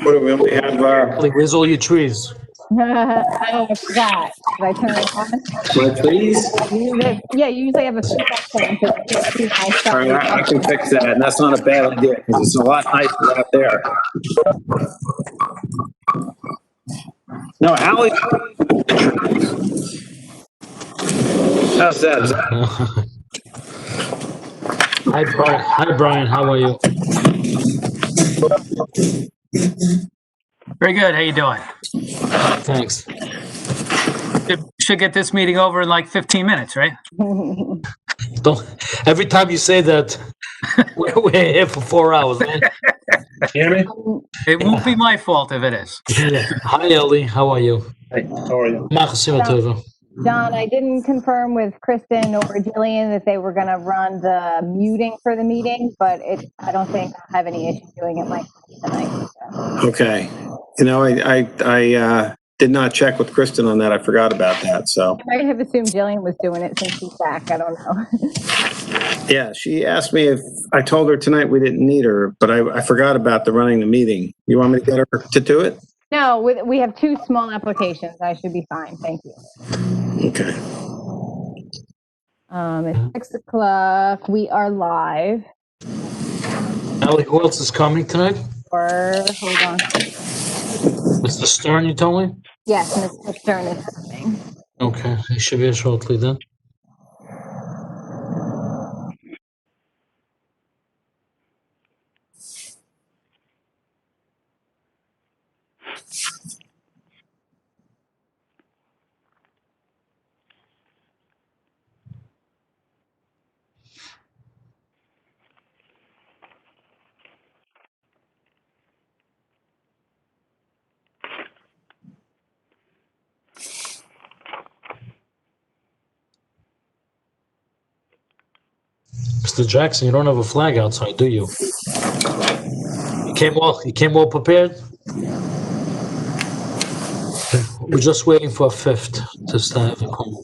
What do we only have, Where's all your trees? Oh, I forgot. Did I turn it on? my trees? Yeah, you usually have a feedback thing, so you can't see my All right, I can fix that, and that's not a bad idea, because it's a lot nicer out there. No, Allie. How's that? Hi, Brian. Hi, Brian. How are you? Very good. How you doing? Thanks. Should get this meeting over in like 15 minutes, right? Don't. Every time you say that, we're here for 4 hours, man. You hear me? It won't be my fault if it is. Hi, Ellie. How are you? Hey, how are you? John, I didn't confirm with Kristen or Jillian that they were going to run the muting for the meeting, but I don't think I'll have any issue doing it like tonight. So. Okay. You know, I did not check with Kristen on that. I forgot about that, so. I might have assumed Jillian was doing it since she's back. I don't know. Yeah, she asked me if, I told her tonight we didn't need her, but I forgot about the running the meeting. You want me to get her to do it? No, we have 2 small applications. I should be fine. Thank you. Okay. It's 6:00. We are live. Ellie, who else is coming tonight? Hold on. Mr. Stern, you told me? Yes, Mr. Stern is coming. Okay, he should be here shortly then. Mr. Jackson, you don't have a flag outside, do you? You came well prepared? We're just waiting for a fifth to start having come.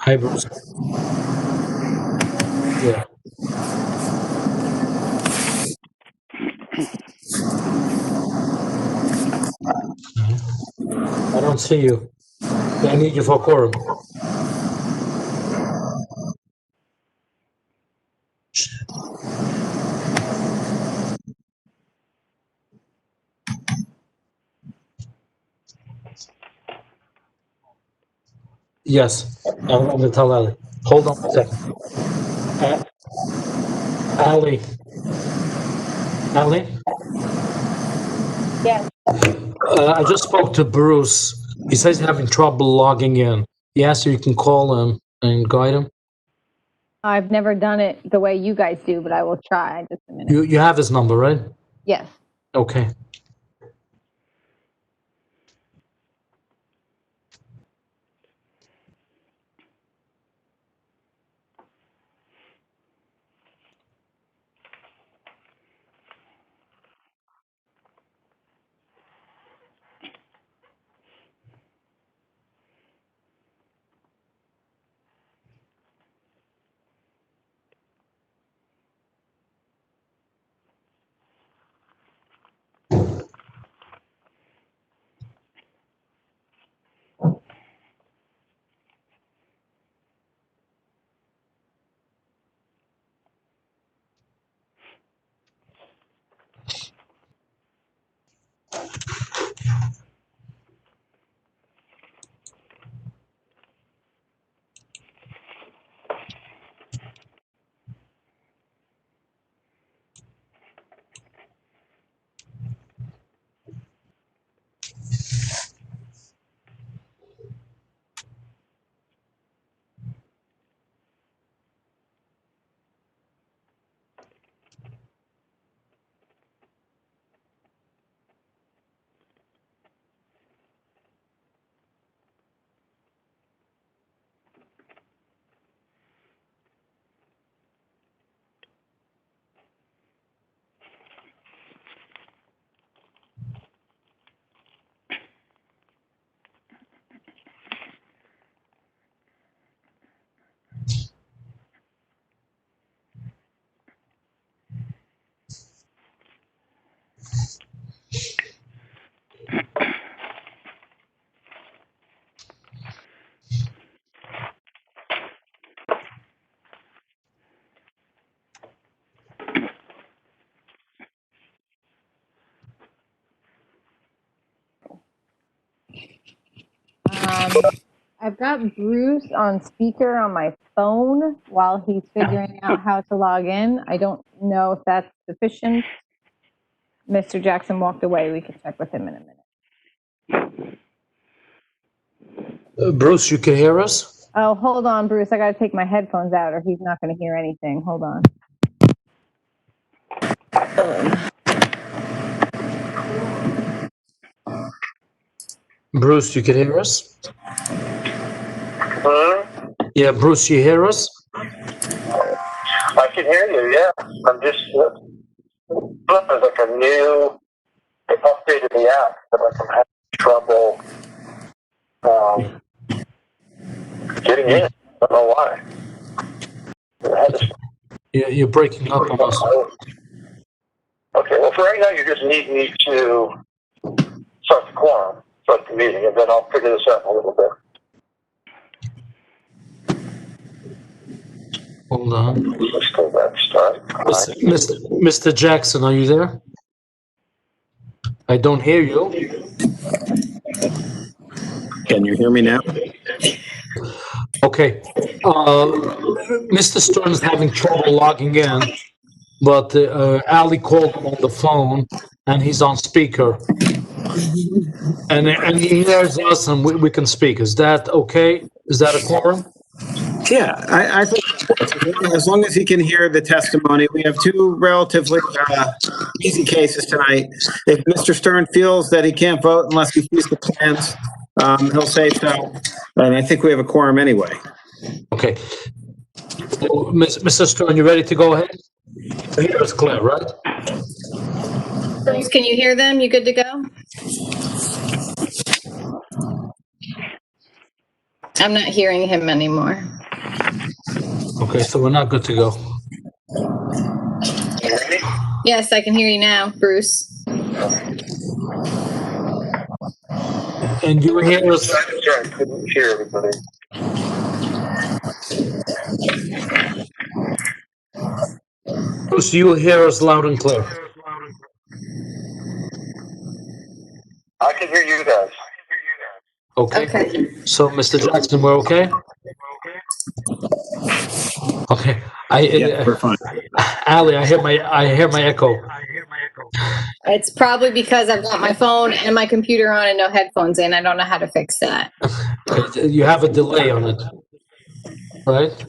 Hi, Bruce. Yeah. I don't see you. I need you for quorum. Yes, I'm going to tell Ali. Hold on a second. Ali. Ali? Yes. I just spoke to Bruce. He says he's having trouble logging in. He asked if you can call him and guide him. I've never done it the way you guys do, but I will try. Just a minute. You have his number, right? Yes. Okay. I've got Bruce on speaker on my phone while he's figuring out how to log in. I don't know if that's sufficient. Mr. Jackson walked away. We can check with him in a minute. Bruce, you can hear us? Oh, hold on, Bruce. I got to take my headphones out or he's not going to hear anything. Hold on. Bruce, you can hear us? Hmm? Yeah, Bruce, you hear us? I can hear you, yeah. I'm just, there's like a new, they updated the app, but like I'm having trouble getting in. I don't know why. I had to- You're breaking up on us. Okay, well, for right now, you just need me to start the quorum, start the meeting, and then I'll figure this out in a little bit. Hold on. Let's go back, start. Mr. Jackson, are you there? I don't hear you. Can you hear me now? Okay. Mr. Stern is having trouble logging in, but Ali called him on the phone, and he's on speaker. And he hears us, and we can speak. Is that okay? Is that a quorum? Yeah, I think as long as he can hear the testimony, we have two relatively easy cases tonight. If Mr. Stern feels that he can't vote unless he sees the plans, he'll say so. And I think we have a quorum anyway. Okay. Mr. Stern, you ready to go ahead? Here is clear, right? Bruce, can you hear them? You good to go? I'm not hearing him anymore. Okay, so we're not good to go. Yes, I can hear you now, Bruce. And you hear us? Sorry, I couldn't hear everybody. Bruce, you hear us loud and clear. I can hear you guys. Okay. So, Mr. Jackson, we're okay? Okay. Yeah, we're fine. Ali, I hear my echo. It's probably because I've got my phone and my computer on and no headphones in. I don't know how to fix that. Okay, you have a delay on it, right?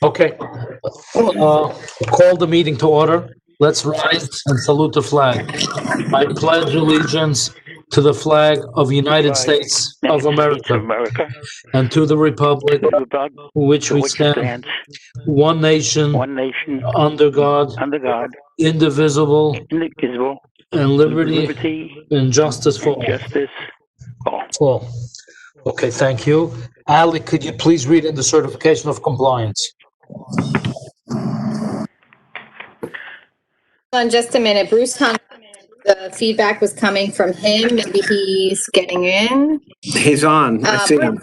Okay. Call the meeting to order. Let's rise and salute the flag. I pledge allegiance to the flag of the United States of America and to the republic which we stand, one nation, under God, indivisible, and liberty and justice for all. Okay, thank you. Ali, could you please read in the certification of compliance? On just a minute, Bruce hung. The feedback was coming from him. Maybe he's getting in. He's on. I see him.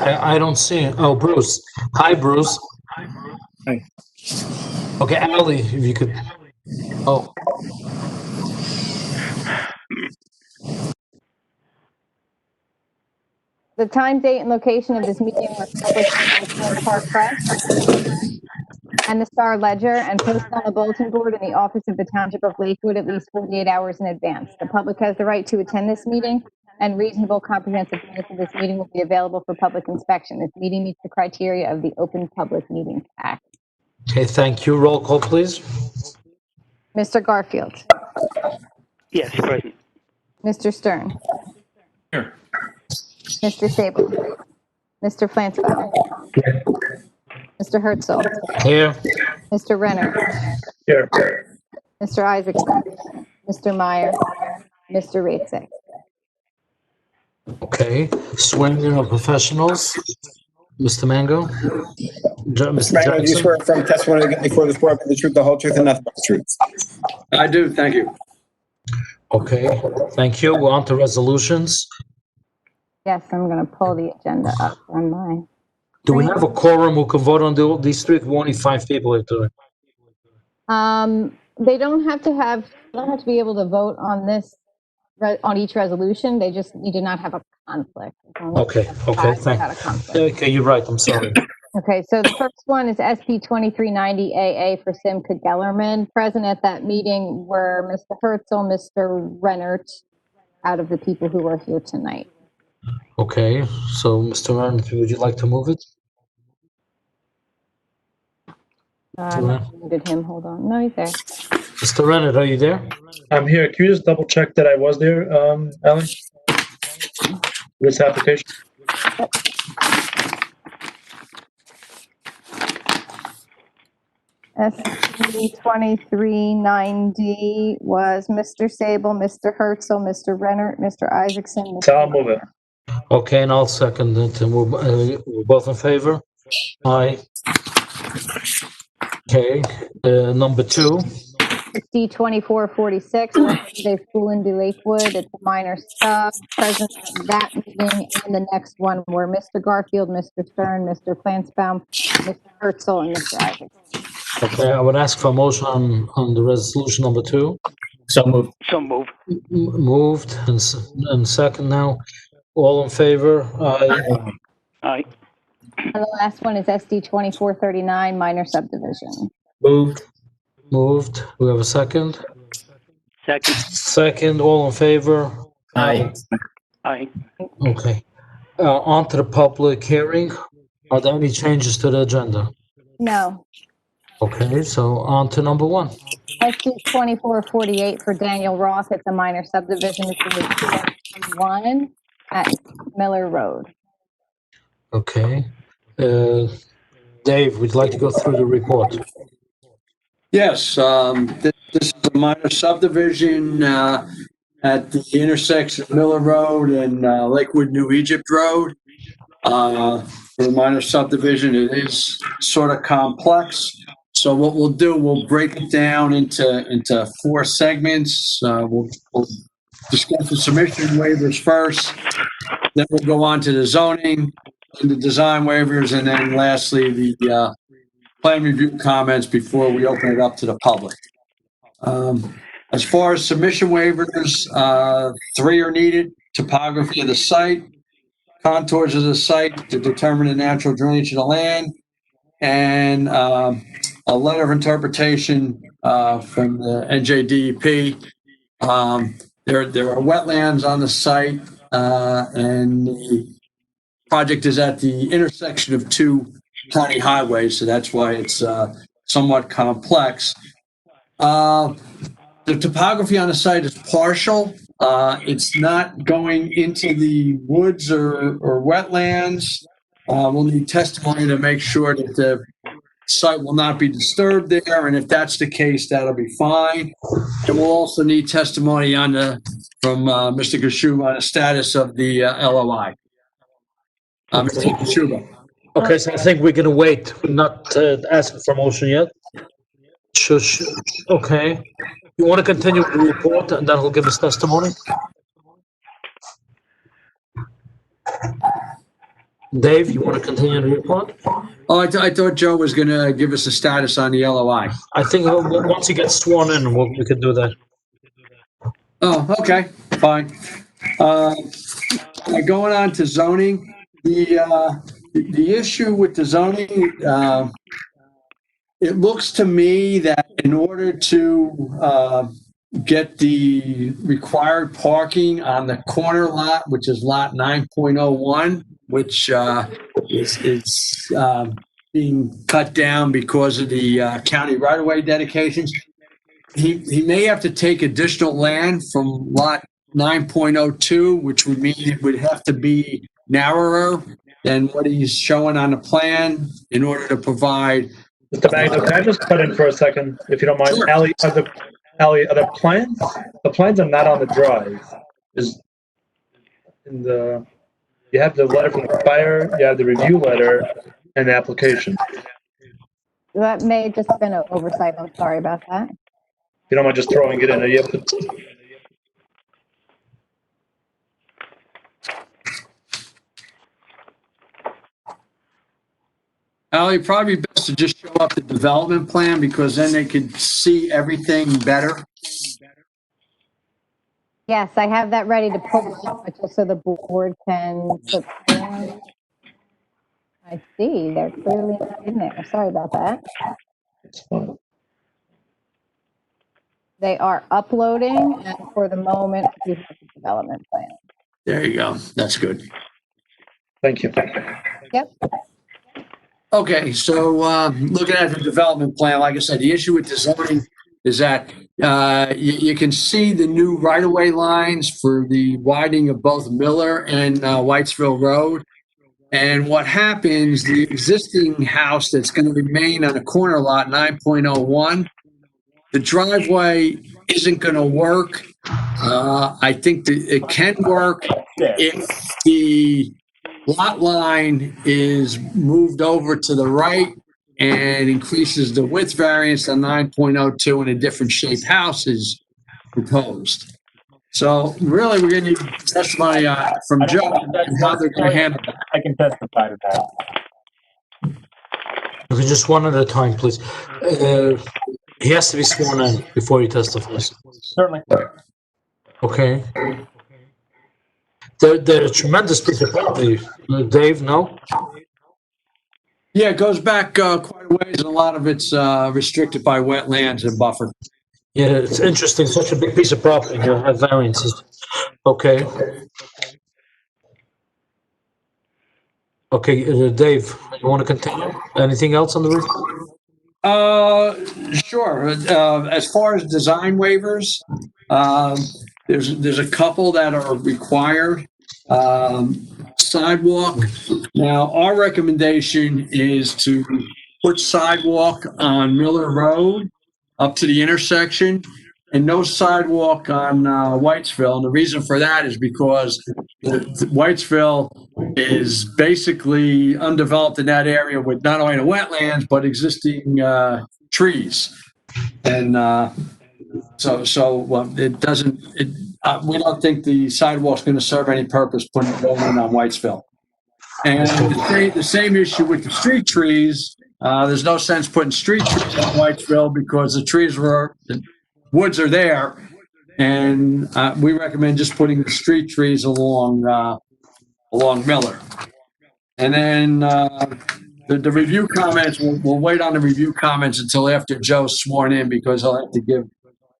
I don't see it. Oh, Bruce. Hi, Bruce. Hi. Okay, Ali, if you could. Oh. The time, date, and location of this meeting was published in the Flint Park Press and the Star Ledger and posted on the bulletin board in the office of the Township of Lakewood at least 48 hours in advance. The public has the right to attend this meeting, and reasonable comprehensive minutes of this meeting will be available for public inspection. This meeting meets the criteria of the Open Public Meetings Act. Okay, thank you. Roll call, please. Mr. Garfield. Yes, present. Mr. Stern. Here. Mr. Sable. Mr. Flansbrough. Mr. Herzl. Here. Mr. Renner. Here. Mr. Isaacson. Mr. Meyer. Mr. Ratzek. Okay. Swearing of professionals. Mr. Mango. Mr. Mango, do you Jackson. swear from testimony to give before this board the truth, the whole truth, and nothing but the truth? I do, thank you. Okay, thank you. We're on to resolutions. Yes, I'm going to pull the agenda up on my. Do we have a quorum who can vote on these three? We only 5 people are doing. They don't have to be able to vote on this on each resolution. They just need to not have a conflict. As long as Okay, they have okay, five thank without a conflict. Okay, you're right, I'm sorry. Okay, so the first one is SP 2390 AA for Simca Gellerman. Present at that meeting were Mr. Herzl, Mr. Rennert, out of the people who are here tonight. Okay, so Mr. Rennert, would you like to move it? I muted him. Hold on. No, he's there. Mr. Rennert, are you there? I'm here. Can you just double check that I was there, Ellen? This application? SP 2390 was Mr. Sable, Mr. Herzl, Mr. Rennert, Mr. Isaacson. Mr. So I'll move it. Okay, and I'll second it, and we're both in favor? Aye. Okay, number 2. D 2446, Dave Poulin de Lakewood. It's a minor sub. Present at that meeting and the next one were Mr. Garfield, Mr. Stern, Mr. Flansbaum, Mr. Herzl, and Mr. Isaacson. Okay, I would ask for a motion on the resolution number 2. So moved. So moved. Moved and second now. All in favor? Aye. Aye. And the last one is SD 2439, minor subdivision. Moved. Moved. We have a second. Second. Second, all in favor? Aye. Aye. Okay. On to the public hearing. Are there any changes to the agenda? No. Okay, so on to number 1. SD 2448 for Daniel Roth. It's a minor subdivision. It's 1 at Miller Road. Okay. Dave, would you like to go through the report? Yes, this is a minor subdivision at the intersection of Miller Road and Lakewood, New Egypt Road. For the minor subdivision, it is sort of complex. So what we'll do, we'll break it down into 4 segments. We'll discuss the submission waivers first, then we'll go on to the zoning and the design waivers, and then lastly, the plan review comments before we open it up to the public. As far as submission waivers, 3 are needed: topography of the site, contours of the site to determine the natural drainage of the land, and a letter of interpretation from the NJDEP. There are wetlands on the site, and the project is at the intersection of 2 county highways, so that's why it's somewhat complex. The topography on the site is partial. It's not going into the woods or wetlands. We'll need testimony to make sure that the site will not be disturbed there, and if that's the case, that'll be fine. And we'll also need testimony from Mr. Gashuba on the status of the LOI. Mr. Gashuba. Okay, so I think we're gonna wait, we're not asking for motion yet. Shush. Okay. You want to continue with the report and then he'll give us testimony? Dave, you want to continue the report? Oh, I thought Joe was going to give us a status on the LOI. I think once he gets sworn in, we can do that. Oh, okay, fine. Going on to zoning, the issue with the zoning, it looks to me that in order to get the required parking on the corner lot, which is lot 9.01, which is being cut down because of the county right-of-way dedications, he may have to take additional land from lot 9.02, which would mean it would have to be narrower than what he's showing on the plan in order to provide. Mr. Magno, can I just cut in for a second, if you don't mind? Sure. Ally, are the plans? The plans are not on the drive. You have the letter from the buyer, you have the review letter, and the application. That may have just been an oversight. I'm sorry about that. You don't mind just throwing it in? Are you able to? Ali, probably best to just show up the development plan because then they could see everything better. Yes, I have that ready to post, but just so the board can support. I see, they're clearly not in there. Sorry about that. It's fine. They are uploading, and for the moment, we have the development plan. There you go. That's good. Thank you. Yep. Okay, so looking at the development plan, like I said, the issue with the zoning is that you can see the new right-of-way lines for the widening of both Miller and Whitesville Road. And what happens, the existing house that's going to remain on a corner lot, 9.01, the driveway isn't going to work. I think that it can work if the lot line is moved over to the right and increases the width variance to 9.02 and a different shaped house is proposed. So really, we're going to need testimony from Joe on how they're going to handle it. I can testify to that. Okay, just one at a time, please. He has to be sworn in before he testifies. Certainly. Okay. They're a tremendous piece of property. Dave, no? Yeah, it goes back quite a ways, and a lot of it's restricted by wetlands and buffer. Yeah, it's interesting. Such a big piece of property. You have variances. Okay. Okay, Dave, you want to continue? Anything else on the roof? Sure. As far as design waivers, there's a couple that are required. Sidewalk. Now, our recommendation is to put sidewalk on Miller Road up to the intersection, and no sidewalk on Whitesville. And the reason for that is because Whitesville is basically undeveloped in that area with not only the wetlands, but existing trees. And so it doesn't, we don't think the sidewalk's going to serve any purpose putting it in on Whitesville. And the same issue with the street trees. There's no sense putting street trees on Whitesville because the woods are there, and we recommend just putting the street trees along Miller. And then the review comments, we'll wait on the review comments until after Joe's sworn in because I'll have to give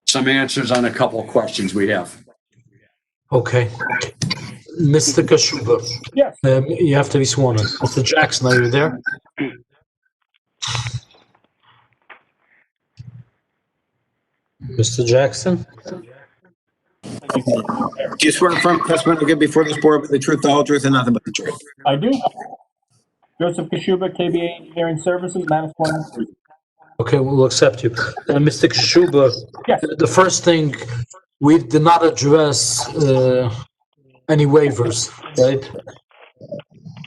some answers on a couple of questions we have. Okay. Mr. Kashuba. Yes. You have to be sworn in. Mr. Jackson, are you there? Mr. Jackson? Do you swear affirm testimony to give before this board with the truth, the whole truth, and nothing but the truth? I do. Joseph Kashuba, KBA Engineering Services, Manasquan. Okay, we'll accept you. Mr. Kashuba, Yes. the first thing, we did not address any waivers, right?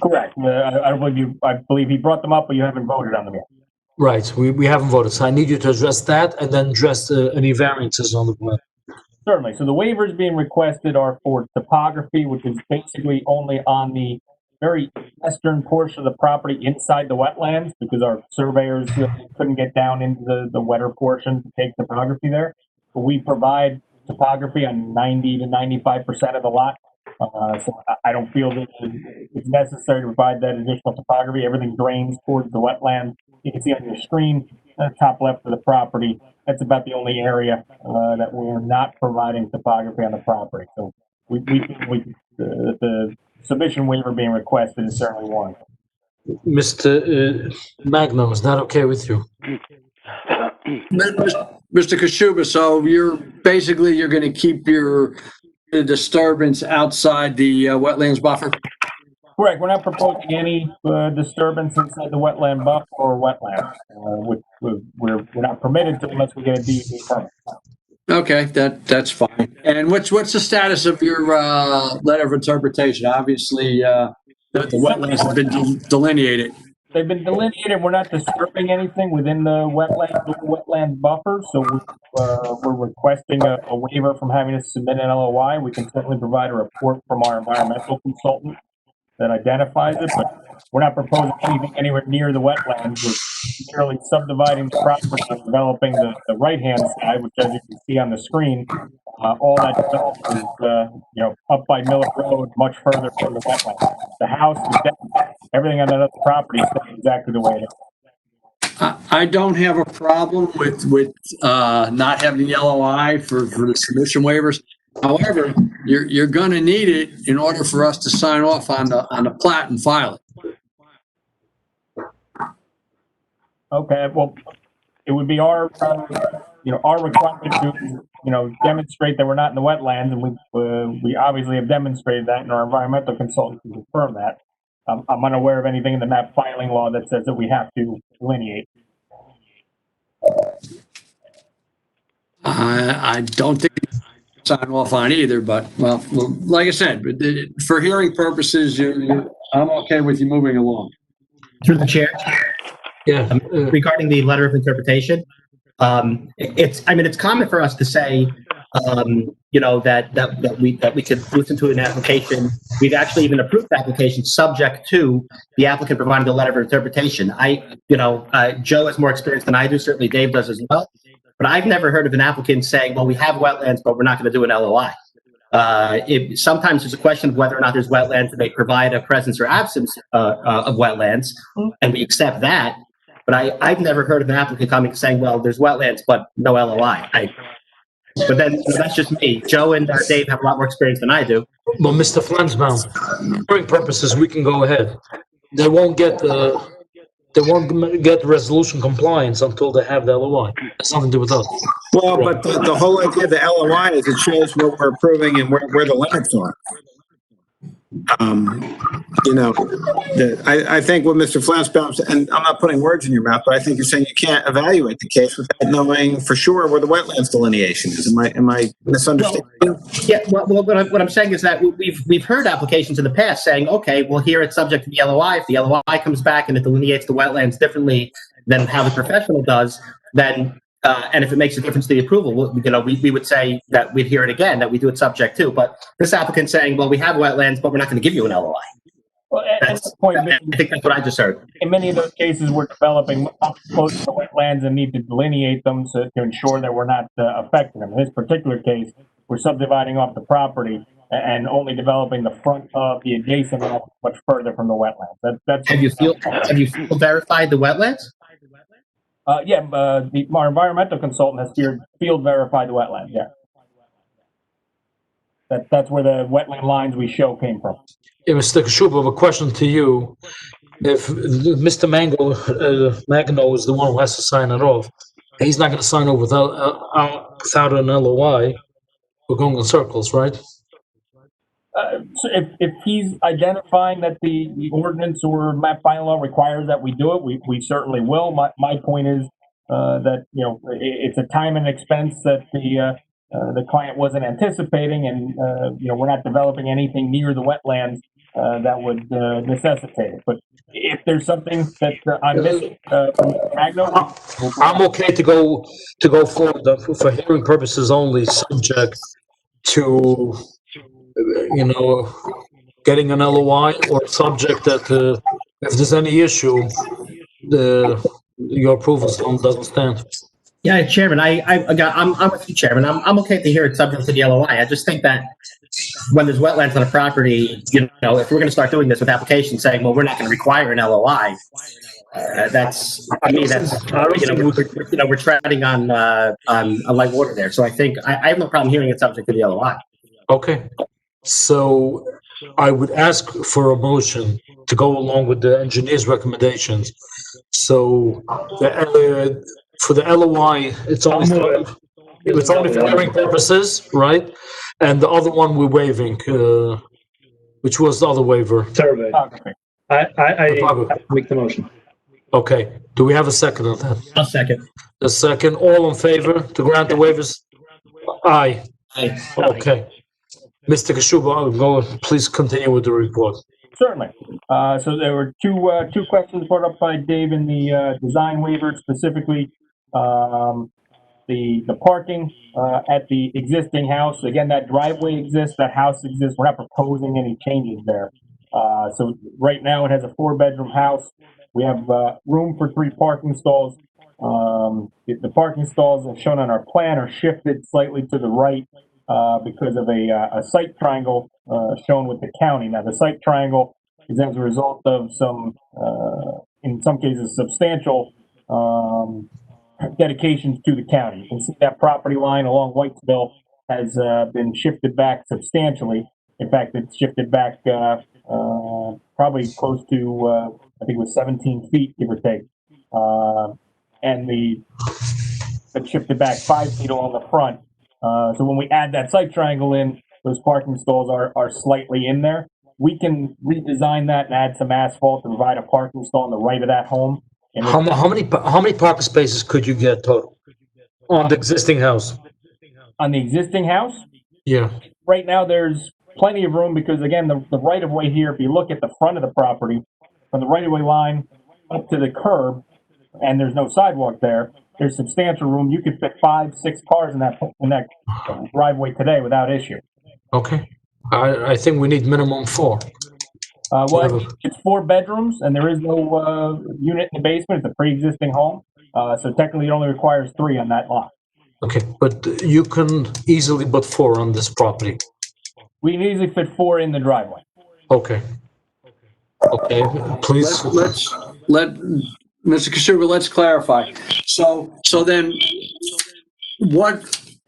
Correct. I believe he brought them up, but you haven't voted on them yet. Right, we haven't voted, so I need you to address that and then address any variances on the plan. Certainly. So the waivers being requested are for topography, which is basically only on the very western portion of the property inside the wetlands because our surveyors couldn't get down into the wetter portion to take topography there. But we provide topography on 90 to 95% of the lot. So I don't feel that it's necessary to provide that additional topography. Everything drains towards the wetland. You can see on your screen, top left of the property, that's about the only area that we're not providing topography on the property. So the submission waiver being requested is certainly one. Mr. Magno, is that okay with you? Mr. Kashuba, so you're going to keep your disturbance outside the wetlands buffer? Correct. We're not proposing any disturbance inside the wetland buffer or wetland. We're not permitted to unless we get a DEP permit. Okay, that's fine. And what's the status of your letter of interpretation? Obviously, the wetlands have been delineated. They've been delineated. We're not disturbing anything within the wetland buffer, so we're requesting a waiver from having to submit an LOI. We can certainly provide a report from our environmental consultant that identifies it, but we're not proposing anything anywhere near the wetlands. We're merely subdividing the property and developing the right-hand side, which, as you can see on the screen, all that development is, up by Miller Road, much further from the wetland. The house is dead. Everything on that other property stays exactly the way it is. I don't have a problem with not having the LOI for the submission waivers. However, you're gonna need it in order for us to sign off on the plat and file it. Okay, well, it would be our requirement to, demonstrate that we're not in the wetlands, and we obviously have demonstrated that, and our environmental consultant can confirm that. I'm unaware of anything in the map filing law that says that we have to delineate. I don't think sign off on either, but well, like I said, for hearing purposes, I'm okay with you moving along. Through the chair, Yeah. regarding the letter of interpretation, it's common for us to say, that we could listen to an application. We've actually even approved the application subject to the applicant providing the letter of interpretation. Joe has more experience than I do. Certainly Dave does as well. But I've never heard of an applicant saying, well, we have wetlands, but we're not going to do an LOI. Sometimes there's a question of whether or not there's wetlands, and they provide a presence or absence of wetlands, and we accept that. But I've never heard of an applicant coming saying, well, there's wetlands, but no LOI. But then that's just me. Joe and Dave have a lot more experience than I do. Well, Mr. Flansbaum, for hearing purposes, we can go ahead. They won't get resolution compliance until they have the LOI. It's nothing to do with us. Well, but the whole idea of the LOI is it shows what we're approving and where the limits are. I think what Mr. Flansbaum said, and I'm not putting words in your mouth, but I think you're saying you can't evaluate the case without knowing for sure where the wetlands delineation is. Am I misunderstanding? Yeah, well, what I'm saying is that we've heard applications in the past saying, okay, well, here it's subject to the LOI. If the LOI comes back and it delineates the wetlands differently than how the professional does, then and if it makes a difference to the approval, we would say that we'd hear it again, that we do it subject to. But this applicant saying, well, we have wetlands, but we're not going to give you an LOI. Well, I think that's what I just heard. In many of those cases, we're developing up close to wetlands and need to delineate them to ensure that we're not affecting them. In this particular case, we're subdividing off the property and only developing the front of the adjacent lot much further from the wetlands. Have you field verified the wetlands? Our environmental consultant has field verified the wetlands. Yeah, that's where the wetland lines we show came from. Yeah, Mr. Kashuba, a question to you. If Mr. Magno is the one who has to sign it off, he's not going to sign over without an LOI. We're going in circles, right? So if he's identifying that the ordinance or map bylaw requires that we do it, we certainly will. My point is that it's a time and expense that the client wasn't anticipating, and we're not developing anything near the wetlands that would necessitate it. But if there's something that I'm missing from Magno, I'm okay to go forward for hearing purposes only, subject to getting an LOI, or subject that if there's any issue, your approval doesn't stand. Yeah, Chairman, I'm with you, Chairman. I'm okay to hear it subject to the LOI. I just think that when there's wetlands on a property, if we're going to start doing this with applications saying, well, we're not going to require an LOI, we're treading on light water there. So I think I have no problem hearing it subject to the LOI. Okay. So I would ask for a motion to go along with the engineer's recommendations. So for the LOI, it's only for hearing purposes, right? And the other one we're waiving, which was the other waiver. Survey. I make the motion. Okay. Do we have a second on that? I'll second. A second. All in favor to grant the waivers? Aye. Aye. Okay. Mr. Kashuba, please continue with the report. Certainly. So there were two questions brought up by Dave in the design waiver, specifically the parking at the existing house. Again, that driveway exists, that house exists. We're not proposing any changes there. So right now it has a 4-bedroom house. We have room for 3 parking stalls. The parking stalls, as shown on our plan, are shifted slightly to the right because of a site triangle shown with the county. Now, the site triangle is as a result of some, in some cases, substantial dedications to the county. You can see that property line along Whitesville has been shifted back substantially. In fact, it's shifted back probably close to, I think it was 17 feet, give or take. And it shifted back 5 feet along the front. So when we add that site triangle in, those parking stalls are slightly in there. We can redesign that and add some asphalt to provide a parking stall on the right of that home. And How many parking spaces could you get total on the existing house? on the existing house, Yeah. right now there's plenty of room because again, the right of way here, if you look at the front of the property, from the right of way line up to the curb, and there's no sidewalk there, there's substantial room. You could fit 5, 6 cars in that driveway today without issue. Okay. I think we need minimum 4. Well, it's 4 bedrooms, and there is no unit in the basement. It's a pre-existing home, so technically it only requires 3 on that lot. Okay, but you can easily put 4 on this property. We can easily fit 4 in the driveway. Okay. Okay, please. Let Mr. Kasuga, let's clarify. So then,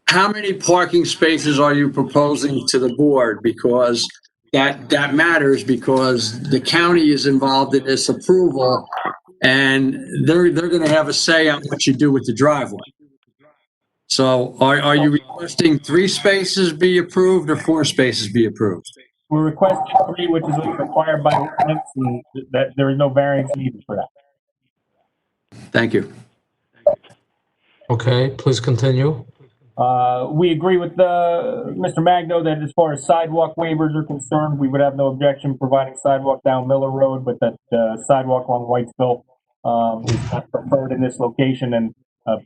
how many parking spaces are you proposing to the board? Because that matters, because the county is involved in this approval, and they're going to have a say on what you do with the driveway. So are you requesting 3 spaces be approved or 4 spaces be approved? We're requesting 3, which is required by ordinance, and that there is no variance needed for that. Thank you. Okay, please continue. We agree with Mr. Magno that as far as sidewalk waivers are concerned, we would have no objection providing sidewalk down Miller Road, but that sidewalk along Whitesville is not preferred in this location, and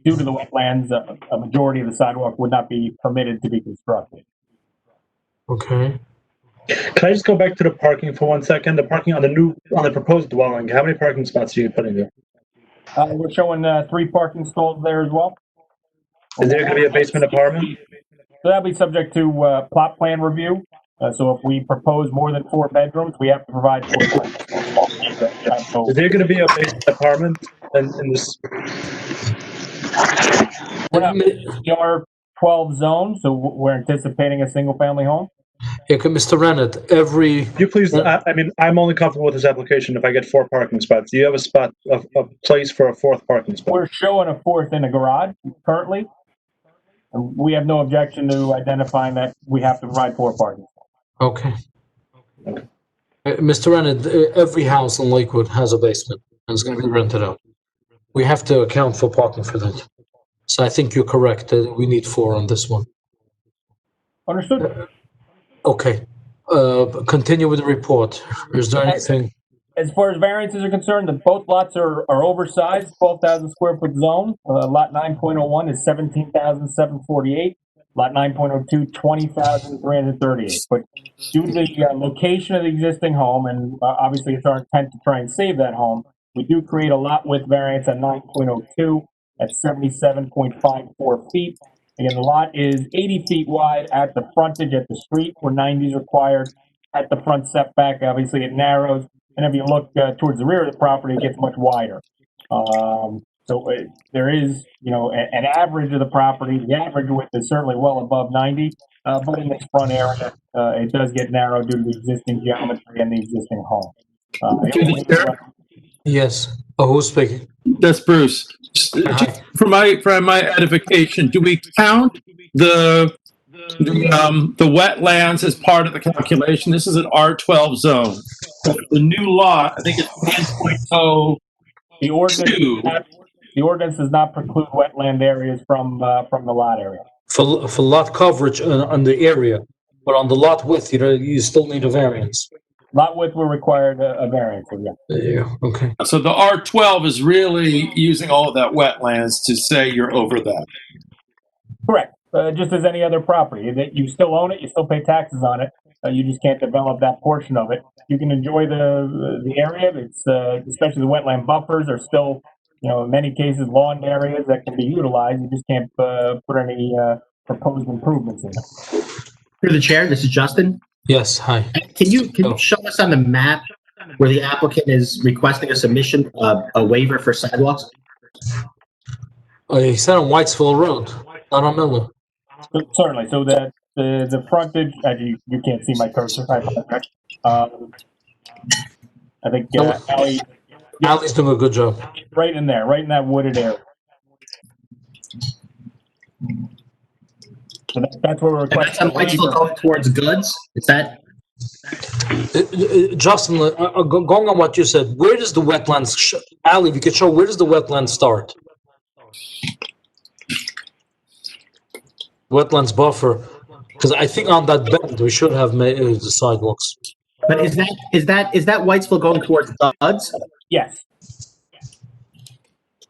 due to the wetlands, a majority of the sidewalk would not be permitted to be constructed. Okay. Can I just go back to the parking for 1 second? The parking on the proposed dwelling, how many parking spots are you putting there? We're showing 3 parking stalls there as well. Is there going to be a basement apartment? So that'll be subject to plot plan review. So if we propose more than 4 bedrooms, we have to provide 4 Is there going to be a basement apartment in this? We're not in our 12 zone, so we're anticipating a single family home. Okay, Mr. Rennett, You please, I mean, I'm only comfortable with this application if I get 4 parking spots. Do you have a place for a 4th parking spot? We're showing a 4th in a garage currently. And we have no objection to identifying that we have to provide 4 parking spots. Okay. Mr. Rennett, every house in Lakewood has a basement and it's going to be rented out. We have to account for parking for that. So I think you're correct that we need 4 on this one. Understood. Okay. Continue with the report. Is there anything? As far as variances are concerned, both lots are oversized, 12,000 square foot zone. Lot 9.01 is 17,748. Lot 9.02, 20,338. But due to the location of the existing home, and obviously it's our intent to try and save that home, we do create a lot width variance at 9.02 at 77.54 feet. Again, the lot is 80 feet wide at the frontage at the street, where 90 is required. At the front setback, obviously it narrows. And if you look towards the rear of the property, it gets much wider. There is, an average of the property. The average width is certainly well above 90, but in this front area, it does get narrow due to the existing geometry and the existing home. Yes. Who's speaking? That's Bruce. For my edification, do we count the wetlands as part of the calculation? This is an R12 zone. The new lot, I think it's 10.02. The ordinance does not preclude wetland areas from the lot area. For lot coverage on the area, but on the lot width, you still need a variance. Lot width will require a variance, yeah. Yeah, okay. So the R12 is really using all of that wetlands to say you're over that. Correct. Just as any other property, that you still own it, you still pay taxes on it. You just can't develop that portion of it. You can enjoy the area. It's especially the wetland buffers are still, in many cases, lawn areas that can be utilized. You just can't put any proposed improvements in. Through the chair, this is Justin. Yes, hi. Can you show us on the map where the applicant is requesting a submission of a waiver for sidewalks? He said on Whitesville Road, not on Miller. Certainly. So that the frontage, actually, you can't see my cursor. I think Ali's doing a good job. right in there, right in that wooded area. So that's where we're And that's on requesting. Whitesville going towards goods? Is that? Justin, going on what you said, where does the wetlands, Ali, if you could show, where does the wetlands start? Wetlands buffer, because I think on that bend, we should have made the sidewalks. But is that Whitesville going towards goods? Yes.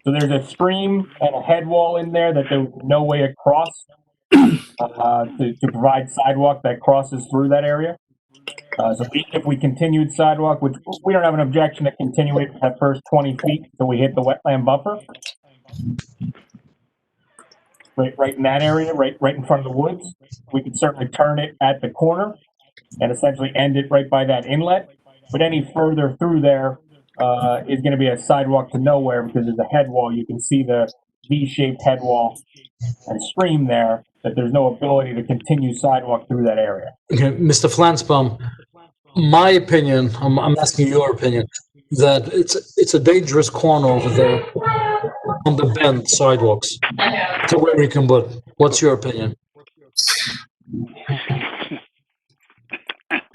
So there's a stream and a head wall in there that there's no way across to provide sidewalk that crosses through that area. So if we continued sidewalk, which we don't have an objection to continue it that first 20 feet until we hit the wetland buffer. Right in that area, right in front of the woods. We could certainly turn it at the corner and essentially end it right by that inlet. But any further through there is going to be a sidewalk to nowhere because there's a head wall. You can see the V-shaped head wall and stream there, that there's no ability to continue sidewalk through that area. Okay, Mr. Flansbaum, my opinion, I'm asking your opinion, that it's a dangerous corner over there on the bend sidewalks to where you can put. What's your opinion?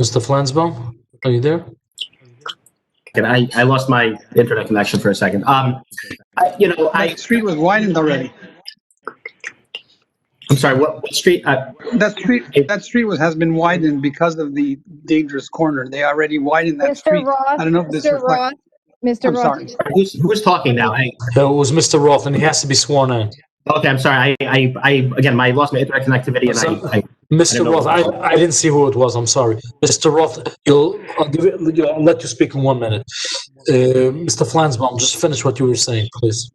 Mr. Flansbaum, are you there? And I lost my internet connection for a second. The street was widened already. I'm sorry, what street? That street has been widened because of the dangerous corner. They already widened that street. Roth, I don't know if this Mr. Roth, Mr. I'm Roth. sorry. Who's talking now? It was Mr. Roth, and he has to be sworn in. Okay, I'm sorry. I again, I lost my internet connectivity, and Mr. Roth, I didn't see who it was. I'm sorry, Mr. Roth. I'll let you speak in 1 minute. Mr. Flansbaum, just finish what you were saying, please.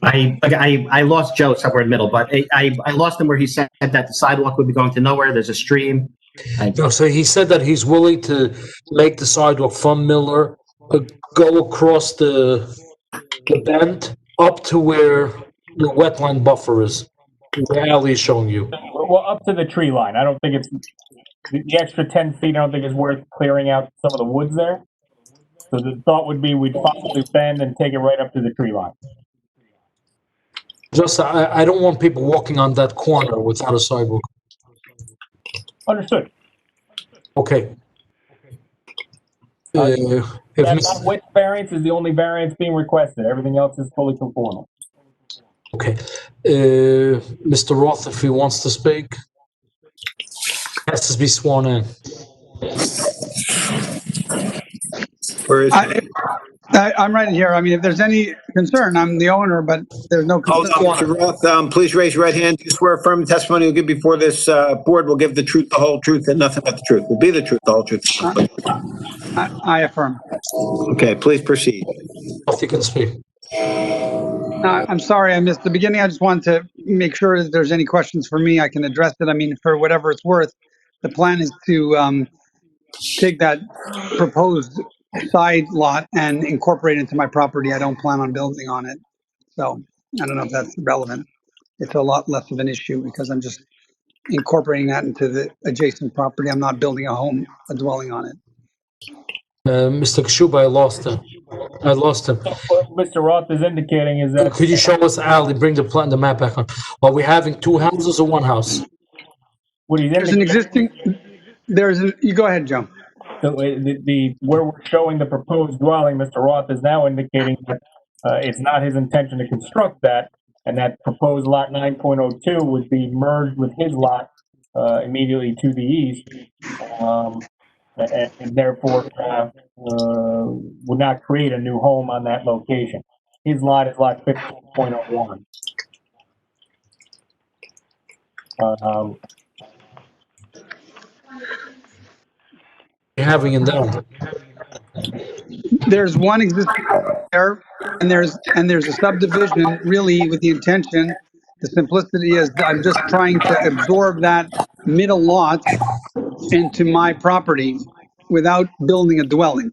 I lost Joe somewhere in the middle, but I lost him where he said that the sidewalk would be going to nowhere. There's a stream. No, so he said that he's willing to make the sidewalk from Miller, go across the bend up to where the wetland buffer is. Where Ali is showing you. Well, up to the tree line. I don't think it's the extra 10 feet. I don't think it's worth clearing out some of the woods there. So the thought would be we'd possibly bend and take it right up to the tree line. Just, I don't want people walking on that corner without a sidewalk. Understood. Okay. That width variance is the only variance being requested. Everything else is fully conformal. Okay. Mr. Roth, if he wants to speak, has to be sworn in. Where is I'm right here. I mean, if there's any concern, I'm the owner, but there's no concern. Mr. Roth, please raise your right hand. Do you swear affirm the testimony you'll give before this board will give the truth, the whole truth, and nothing but the truth? Will be the truth, the whole truth. I affirm. Okay, please proceed. If you can speak. I'm sorry I missed the beginning. I just wanted to make sure if there's any questions for me, I can address it. I mean, for whatever it's worth, the plan is to take that proposed side lot and incorporate it into my property. I don't plan on building on it. So I don't know if that's relevant. It's a lot less of an issue because I'm just incorporating that into the adjacent property. I'm not building a dwelling on it. Mr. Kshuba, I lost him. What Mr. Roth is indicating is that. Could you show us, Ali, bring the map back on? Are we having two houses or one house? There's an existing, you go ahead, Joe. So where we're showing the proposed dwelling, Mr. Roth is now indicating that it's not his intention to construct that, and that proposed lot 9.02 would be merged with his lot immediately to the east, and therefore would not create a new home on that location. His lot is lot 15.01. Having in down. There's one existing there, and there's a subdivision really with the intention The simplicity is I'm just trying to absorb that middle lot into my property without building a dwelling.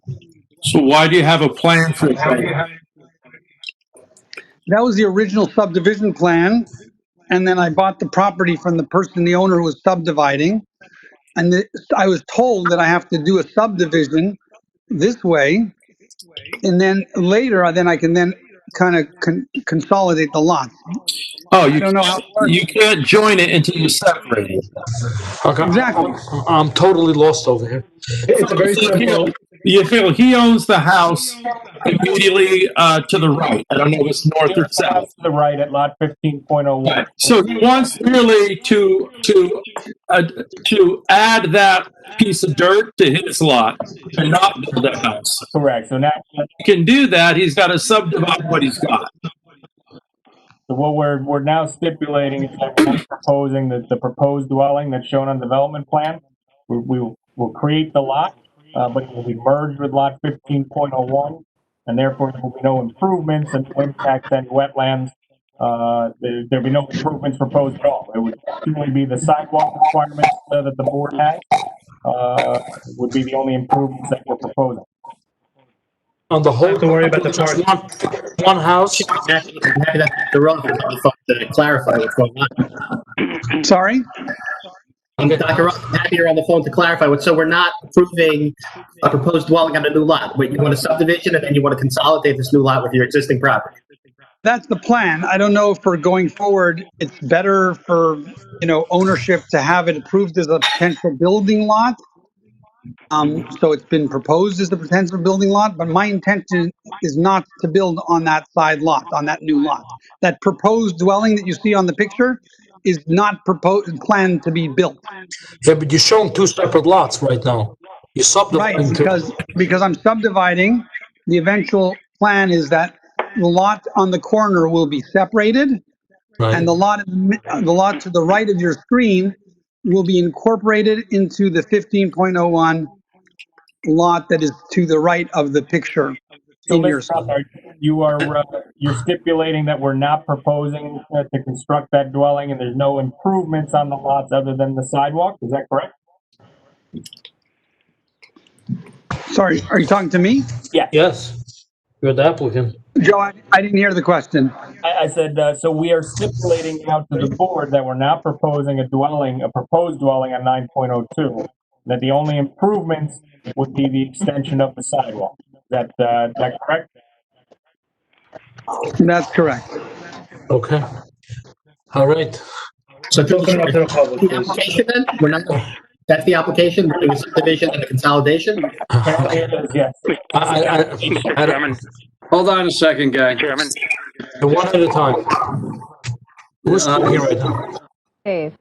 So why do you have a plan for that? That was the original subdivision plan. And then I bought the property from the owner who was subdividing. And I was told that I have to do a subdivision this way. And then later, I can then kind of consolidate the lots. Oh, I don't know how it works. you can't join it until you separate it. Okay, Exactly. I'm totally lost over here. It's a very simple. You feel he owns the house immediately to the right. I don't know if it's north or south. To the right at lot 15.01. Right. So he wants really to add that piece of dirt to his lot and not build a house. Correct. So now He can do that. He's got to subdivide what he's got. So what we're now stipulating is that we're not proposing the proposed dwelling that's shown on development plan. We'll create the lot, but it will be merged with lot 15.01, and therefore there will be no improvements and no impacts on wetlands. There'll be no improvements proposed at all. It would simply be the sidewalk requirements that the board has would be the only improvements that we're proposing. On the whole, Don't worry about the just park. one house. I'm happy that Mr. Roth is on the phone to clarify what's going on. Sorry? Dr. Roth, I'm happy you're on the phone to clarify what. So we're not approving a proposed dwelling on a new lot. Wait, you want a subdivision and then you want to consolidate this new lot with your existing property. That's the plan. I don't know if for going forward, it's better for, ownership to have it approved as a potential building lot. So it's been proposed as a potential building lot, but my intention is not to build on that side lot, on that new lot. That proposed dwelling that you see on the picture is not planned to be built. Yeah, but you're showing two separate lots right now. You're subdividing Right, because I'm subdividing. The eventual plan is that the lot on the corner will be separated, right. and the lot to the right of your screen will be incorporated into the 15.01 lot that is to the right of the picture. So you're stipulating that we're not proposing to construct that dwelling, and there's no improvements on the lots other than the sidewalk. Is that correct? Sorry, are you talking to me? Yeah. Yes. You're the applicant. Joe, I didn't hear the question. I said, so we are stipulating out to the board that we're not proposing a proposed dwelling on 9.02, that the only improvements would be the extension of the sidewalk. Is that correct? That's correct. Okay. All right. So Open it up to the public, the please. application then? That's the application, we're doing a subdivision and a consolidation? Yes. Mr. Chairman. Hold on a second, guy. Chairman. One at a time. Who's speaking right now? Dave.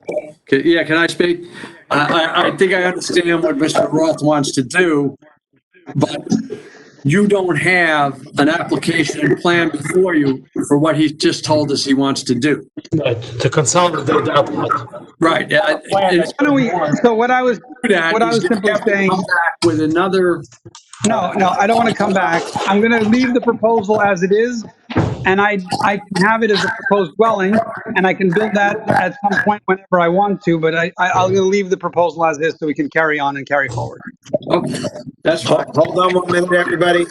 Yeah, can I speak? I think I understand what Mr. Roth wants to do, but you don't have an application and plan before you for what he just told us he wants to do. Right, to consolidate that lot. Right. So what I was simply saying. Come back with another. No, I don't want to come back. I'm going to leave the proposal as it is, and I can have it as a proposed dwelling, and I can build that at some point whenever I want to, but I'll leave the proposal as is so we can carry on and carry forward. Okay, that's fine. Hold on 1 minute, everybody.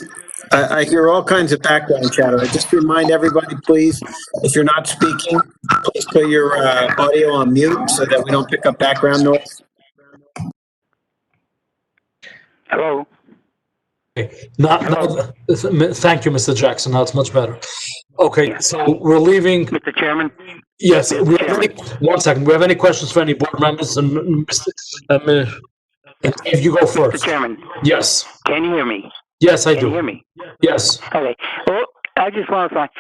I hear all kinds of background chatter. I just remind everybody, please, if you're not speaking, please put your audio on mute so that we don't pick up background noise. Hello. Thank you, Mr. Jackson. Now it's much better. Okay, so we're leaving. Mr. Chairman. Yes, one second. We have any questions for any board members? And if you go first. Mr. Chairman. Yes. Can you hear me? Yes, I do. Can you hear me? Yes. Okay. Well, I just want to find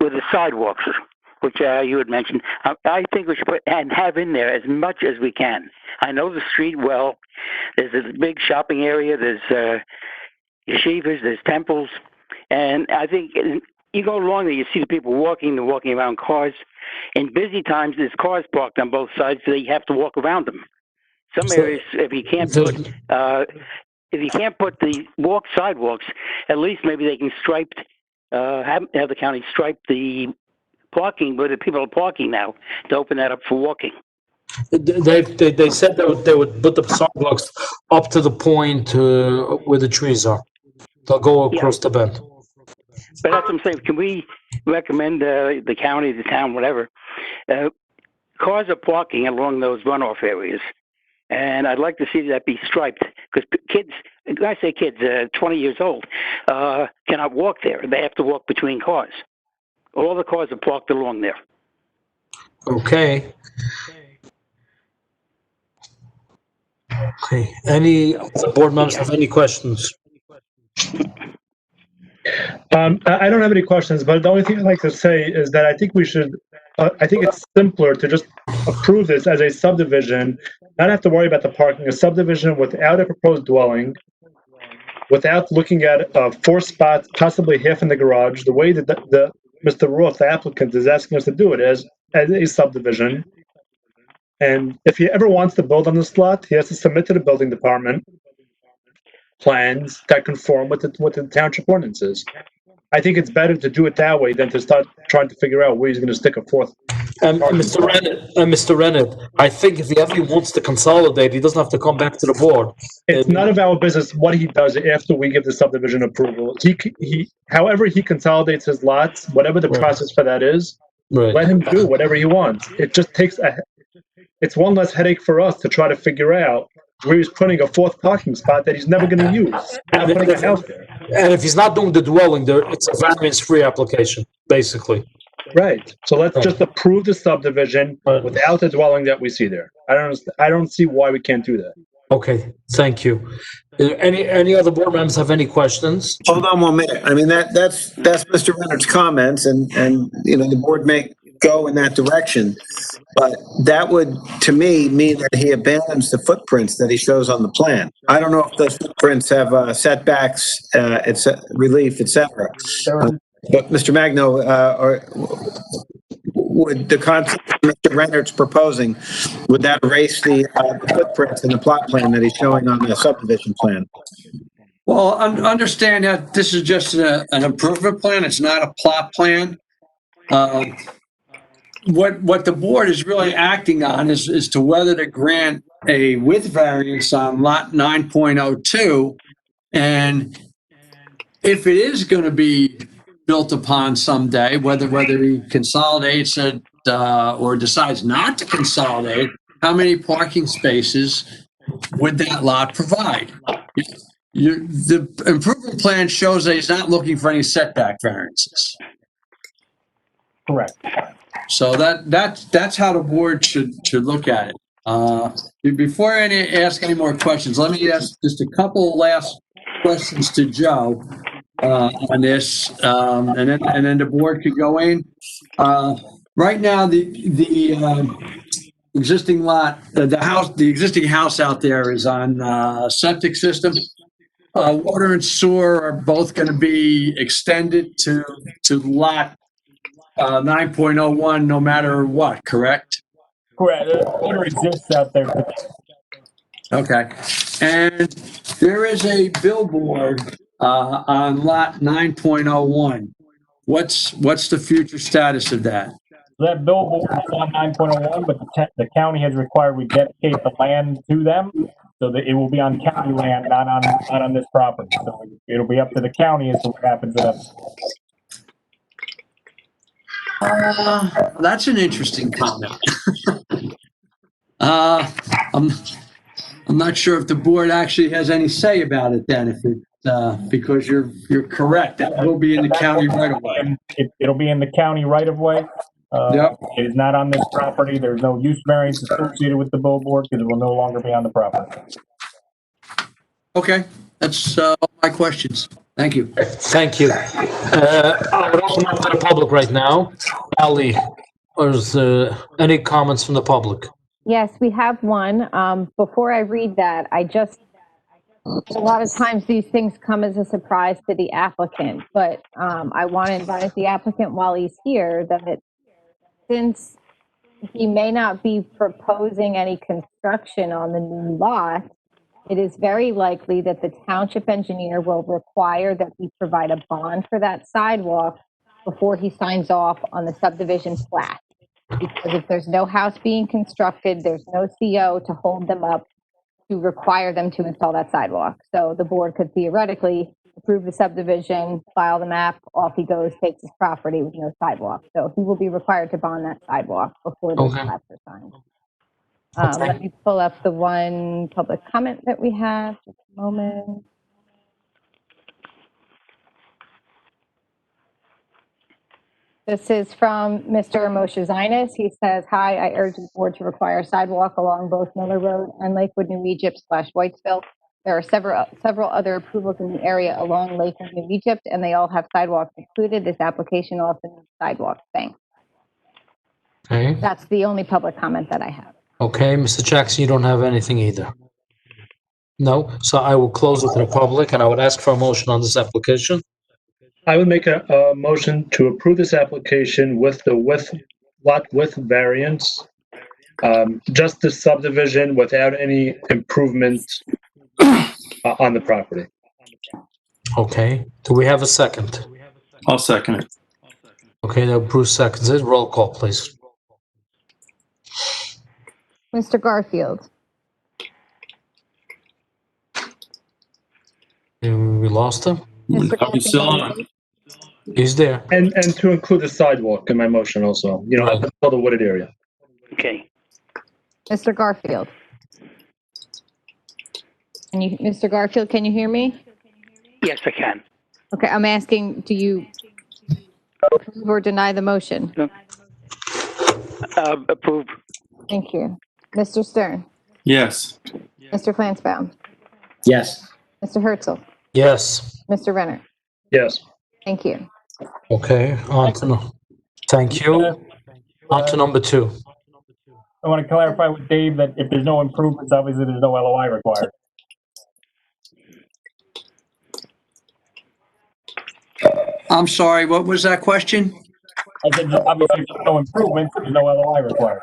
with the sidewalks, which you had mentioned, I think we should put and have in there as much as we can. I know the street well. There's a big shopping area. There's yeshivas, there's temples, and I think you go along there, you see the people walking around cars. In busy times, there's cars parked on both sides, so you have to walk around them. Some areas, if you can't put the sidewalks, at least maybe they can have the county stripe the parking where the people are parking now to open that up for walking. They said they would put the sidewalks up to the point where the trees are. They'll go across the bend. But that's what I'm saying. Can we recommend the county, the town, whatever? Cars are parking along those runoff areas, and I'd like to see that be striped because kids, when I say kids, 20 years old, cannot walk there. They have to walk between cars. All the cars are parked along there. Okay. Okay. Any other board members have any questions? I don't have any questions, but the only thing I'd like to say is that I think we should, I think it's simpler to just approve this as a subdivision, not have to worry about the parking, a subdivision without a proposed dwelling, without looking at 4 spots, possibly half in the garage, the way that Mr. Roth, the applicant, is asking us to do it as a subdivision. And if he ever wants to build on this lot, he has to submit to the building department plans that conform with the township ordinances. I think it's better to do it that way than to start trying to figure out where he's going to stick a 4th. Mr. Rennet, I think if he ever wants to consolidate, he doesn't have to come back to the board. It's none of our business what he does after we give the subdivision approval. However he consolidates his lots, whatever the process for that is, let him do whatever he wants. It just takes it's one less headache for us to try to figure out where he's putting a 4th parking spot that he's never going to use. Putting a house there. And if he's not doing the dwelling there, it's a variance-free application, basically. Right. So let's just approve the subdivision without the dwelling that we see there. I don't see why we can't do that. Okay, thank you. Any other board members have any questions? Hold on 1 minute. I mean, that's Mr. Renner's comments, and the board may go in that direction, but that would, to me, mean that he abandons the footprints that he shows on the plan. I don't know if those footprints have setbacks, relief, etc. But Mr. Magno, would the concept Mr. Renner's proposing, would that erase the footprints in the plot plan that he's showing on the subdivision plan? Well, understand that this is just an improvement plan. It's not a plot plan. What the board is really acting on is to whether to grant a width variance on lot 9.02, and if it is going to be built upon someday, whether he consolidates it or decides not to consolidate, how many parking spaces would that lot provide? The improvement plan shows that he's not looking for any setback variances. Correct. So that's how the board should look at it. Before I ask any more questions, let me ask just a couple last questions to Joe on this, and then the board could go in. Right now, the existing lot, the existing house out there is on septic system. Water and sewer are both going to be extended to lot 9.01 no matter what, correct? Correct. Water exists out there. Okay. And there is a billboard on lot 9.01. What's the future status of that? That billboard is on 9.01, but the county has required we dedicate the land to them, so that it will be on county land, not on this property. So it'll be up to the county as to what happens to that. That's an interesting comment. I'm not sure if the board actually has any say about it then, if it because you're correct, that will be in the county right away. It'll be in the county right of way. Yep. It is not on this property. There's no use variance associated with the billboard because it will no longer be on the property. Okay, that's all my questions. Thank you. Thank you. I would open up to the public right now. Ali, is any comments from the public? Yes, we have one. Before I read that, a lot of times these things come as a surprise to the applicant, but I want to advise the applicant while he's here that since he may not be proposing any construction on the new lot, it is very likely that the township engineer will require that we provide a bond for that sidewalk before he signs off on the subdivision plat. Because if there's no house being constructed, there's no CO to hold them up to require them to install that sidewalk. So the board could theoretically approve the subdivision, file the map, off he goes, takes his property with no sidewalk. So he will be required to bond that sidewalk before those Okay. plats are signed. Okay. Let me pull up the one public comment that we have. Just a moment. This is from Mr. Moshe Zinas. He says, "Hi, I urge the board to require a sidewalk along both Miller Road and Lakewood, New Egypt / Whitesville. There are several other approvals in the area along Lakewood, New Egypt, and they all have sidewalks included. This application also needs sidewalks. Thanks." Okay. That's the only public comment that I have. Okay, Mr. Jackson, you don't have anything either? No? So I will close it to the public, and I would ask for a motion on this application. I would make a motion to approve this application with the lot width variance. Just the subdivision without any improvement on the property. Okay. Do we have a second? I'll second it. Okay, now Bruce seconds it. Roll call, please. Mr. Garfield, We lost him? Mr. Are we still on? He's there. And to include the sidewalk in my motion also, Right. until the wooded area. Okay. Mr. Garfield. Mr. Garfield, can you hear me? Yes, I can. Okay, I'm asking, do you approve or deny the motion? Approve. Thank you. Mr. Stern, Yes. Mr. Flansbaum, Yes. Mr. Herzl, Yes. Mr. Renner. Yes. Thank you. Okay, thank you. On to number 2. I want to clarify with Dave that if there's no improvements, obviously there's no LOI required. I'm sorry, what was that question? I said, obviously, if there's no improvements, there's no LOI required.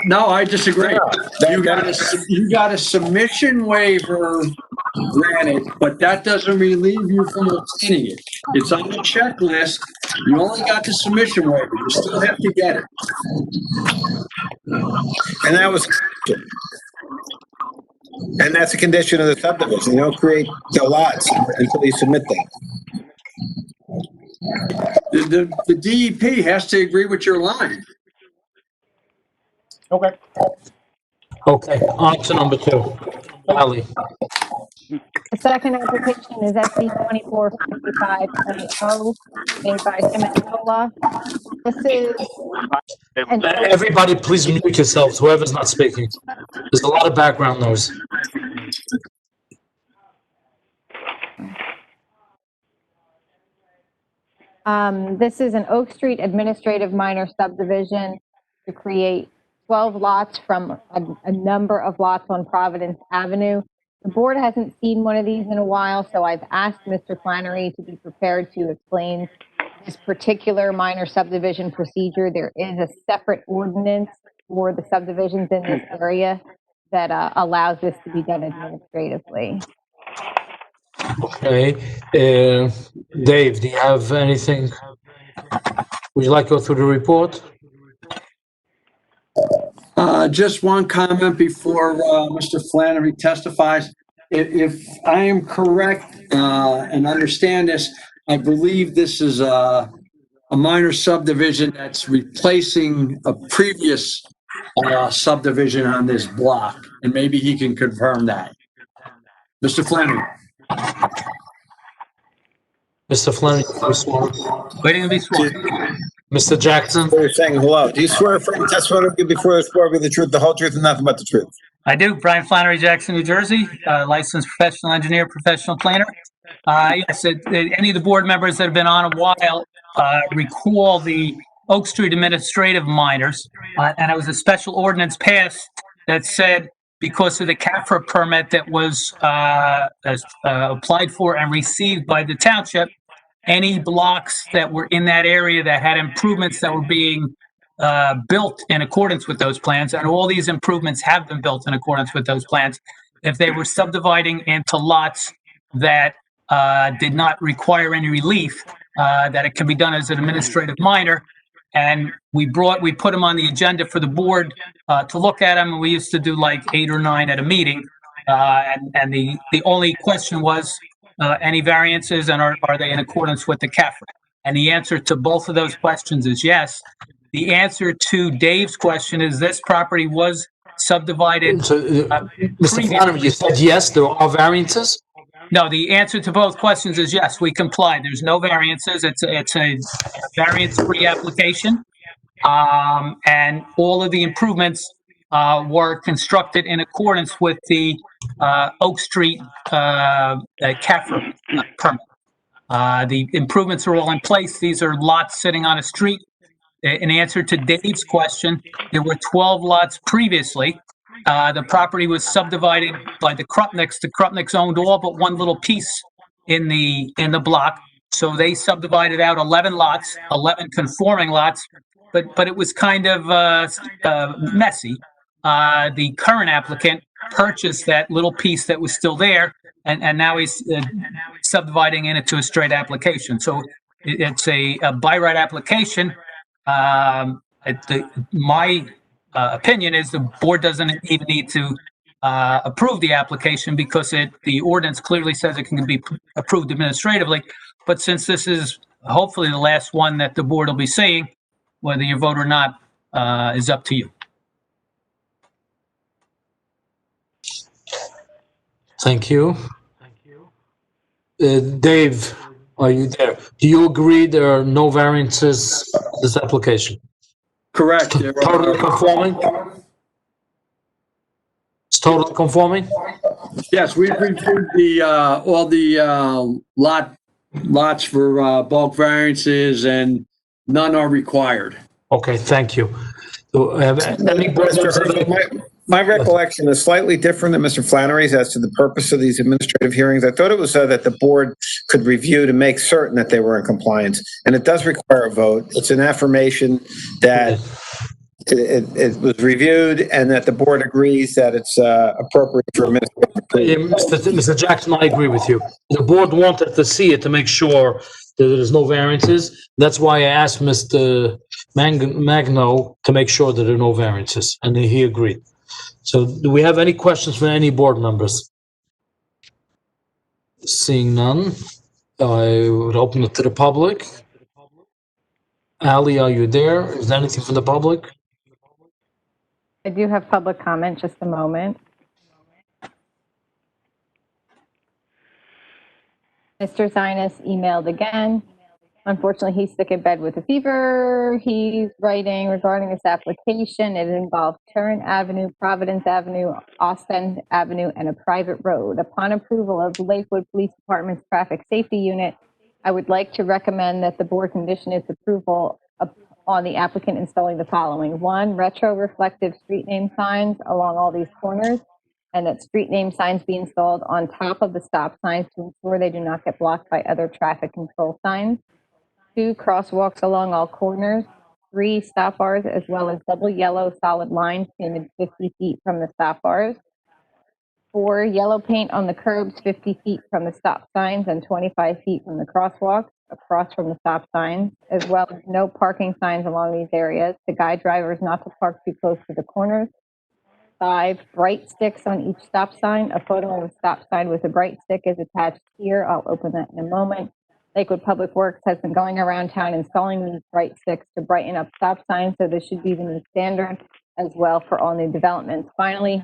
No, I disagree. You got a submission waiver granted, but that doesn't relieve you from obtaining it. It's on the checklist. You only got the submission waiver. You still have to get it. And that's a condition of the subdivision. You don't create the lots until you submit them. The DEP has to agree with your line. Okay. Okay, on to number 2. Ally. The second application is SC 2455.0 made by Simitola. This is Everybody, please mute yourselves, whoever's not speaking. There's a lot of background noise. This is an Oak Street administrative minor subdivision to create 12 lots from a number of lots on Providence Avenue. The board hasn't seen one of these in a while, so I've asked Mr. Flannery to be prepared to explain this particular minor subdivision procedure. There is a separate ordinance for the subdivisions in this area that allows this to be done administratively. Okay, Dave, do you have anything? Would you like to go through the report? Just one comment before Mr. Flannery testifies. If I am correct and understand this, I believe this is a minor subdivision that's replacing a previous subdivision on this block, and maybe he can confirm that. Mr. Flannery. Mr. Flannery, you sworn? Waiting to be sworn. Mr. Jackson? You're saying hello. Do you swear affirm testimony before the swear with the truth, the whole truth, and nothing but the truth? I do. Brian Flannery, Jackson, New Jersey, licensed professional engineer, professional planner. Yes, any of the board members that have been on a while recall the Oak Street administrative minors, and it was a special ordinance passed that said because of the CAFRA permit that was applied for and received by the township, any blocks that were in that area that had improvements that were being built in accordance with those plans, and all these improvements have been built in accordance with those plans, if they were subdividing into lots that did not require any relief, that it can be done as an administrative minor. And we put them on the agenda for the board to look at them. And we used to do like 8 or 9 at a meeting. And the only question was any variances, and are they in accordance with the CAFRA? And the answer to both of those questions is yes. The answer to Dave's question is this property was subdivided. So, Mr. Flannery, you said yes, there are variances? No, the answer to both questions is yes, we complied. There's no variances. It's a variance-free application. And all of the improvements were constructed in accordance with the Oak Street CAFRA permit. The improvements are all in place. These are lots sitting on a street. In answer to Dave's question, there were 12 lots previously. The property was subdivided by the Krupniks. The Krupniks owned all but one little piece in the block. So they subdivided out 11 lots, 11 conforming lots, but it was kind of messy. The current applicant purchased that little piece that was still there, and now he's subdividing it into a straight application. So it's a by right application. My opinion is the board doesn't even need to approve the application because the ordinance clearly says it can be approved administratively. But since this is hopefully the last one that the board will be seeing, whether you vote or not is up to you. Thank you. Dave, are you there? Do you agree there are no variances in this application? Correct. Totally conforming? It's totally conforming? Yes, we've reviewed all the lots for bulk variances, and none are required. Okay, thank you. So, any board members- My recollection is slightly different than Mr. Flannery's as to the purpose of these administrative hearings. I thought it was so that the board could review to make certain that they were in compliance, and it does require a vote. It's an affirmation that it was reviewed and that the board agrees that it's appropriate for administrative approval. Mr. Jackson, I agree with you. The board wanted to see it to make sure that there's no variances. That's why I asked Mr. Magno to make sure that there are no variances, and he agreed. So do we have any questions from any board members? Seeing none, I would open it to the public. Ali, are you there? Is there anything from the public? I do have public comment, just a moment. Mr. Zainis emailed again. Unfortunately, he's sick in bed with a fever. He's writing regarding this application. It involves Current Avenue, Providence Avenue, Ostend Avenue, and a private road. Upon approval of Lakewood Police Department's Traffic Safety Unit, I would like to recommend that the board condition its approval on the applicant installing the following. 1, retro-reflective street name signs along all these corners, and that street name signs be installed on top of the stop signs to ensure they do not get blocked by other traffic control signs. 2, crosswalks along all corners. 3, stop bars, as well as double yellow solid lines painted 50 feet from the stop bars. 4, yellow paint on the curbs 50 feet from the stop signs and 25 feet from the crosswalks across from the stop signs, as well as no parking signs along these areas to guide drivers not to park too close to the corners. 5, bright sticks on each stop sign. A photo of a stop sign with a bright stick is attached here. I'll open that in a moment. Lakewood Public Works has been going around town installing these bright sticks to brighten up stop signs, so this should be the new standard as well for all new developments. Finally,